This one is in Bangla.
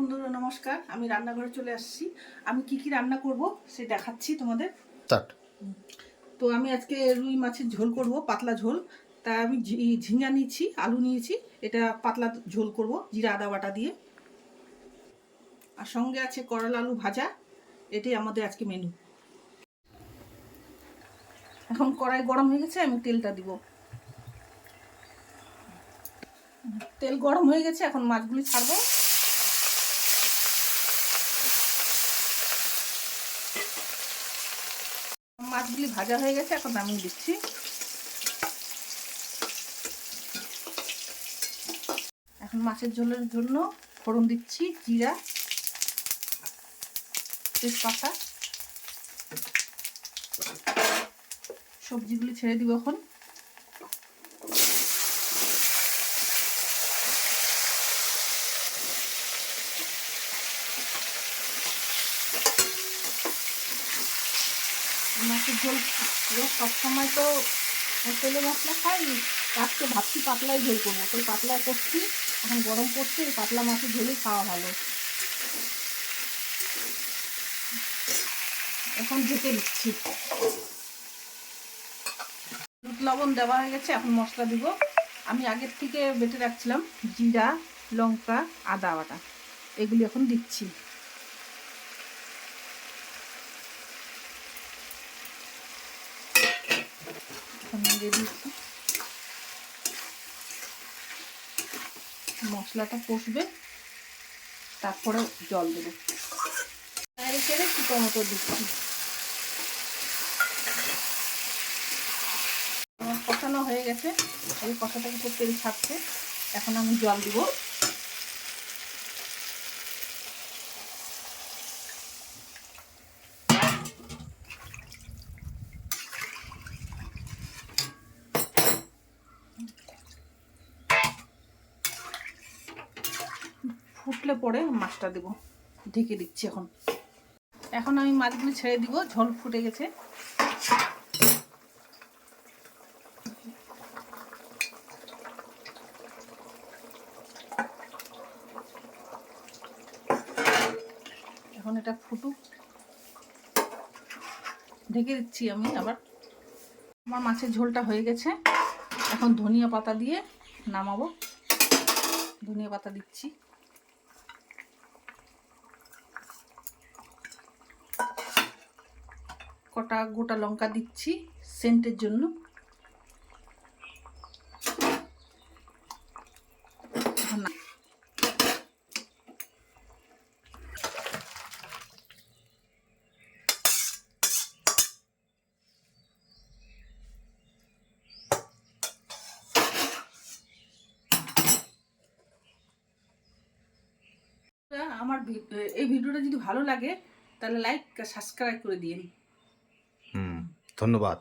বন্ধুরা নমস্কার, আমি রান্নাঘরে চলে আসছি। আমি কি রান্না করব সে দেখাচ্ছি তোমাদের। তো আমি আজকে রুই মাছের ঝোল করব, পাতলা ঝোল। তা আমি ঝিঙা নিয়েছি, আলু নিয়েছি, এটা পাতলা ঝোল করব জিরা আদা বাটা দিয়ে। আর সঙ্গে আছে করলা আলু ভাজা। এটাই আমাদের আজকে মেনু। এখন কড়াই গরম হয়ে গেছে, আমি তেলটা দিব। তেল গরম হয়ে গেছে, এখন মাছগুলি ছাড়বো। মাছগুলি ভাজা হয়ে গেছে, এখন নামিয়ে দিচ্ছি। এখন মাছের ঝোলের জন্য ফোড়ন দিচ্ছি, জিরা, তেজপাতা, সবজিগুলি ছেড়ে দিব। এখন মাছের ঝোল সবসময় তো তেলে মশলা খাই, আজকে ভাবছি পাতলাই ঝোল করবো। তো পাতলা করছি, এখন গরম পড়ছে, পাতলা মাছের ঝোলই খাওয়া ভালো। এখন ঢেকে দিচ্ছি। হলুদ লবণ দেওয়া হয়ে গেছে, এখন মশলা দিব। আমি আগের থেকে বেটে রাখছিলাম জিরা, লঙ্কা, আদা বাটা, এগুলি এখন দিচ্ছি। মশলাটা কষবে, তারপরে জল দেবো। ছেড়ে টমেটো দিচ্ছি। আমার কষানো হয়ে গেছে, এই কষাটা একটু তেল ছাড়ছে। এখন আমি জল দিব। ফুটলে পরে মাছটা দেবো, ঢেকে দিচ্ছি। এখন আমি মাছগুলি ছেড়ে দিব, ঝোল ফুটে গেছে। এখন এটা ফুটুক, ঢেকে দিচ্ছি আমি আবার। আমার মাছের ঝোলটা হয়ে গেছে, এখন ধনিয়া পাতা দিয়ে নামাবো। ধনিয়া পাতা দিচ্ছি, কটা গোটা লঙ্কা দিচ্ছি সেন্টের জন্য। আমার এই ভিডিওটা যদি ভালো লাগে তাহলে লাইক সাবস্ক্রাইব করে দিন। ধন্যবাদ।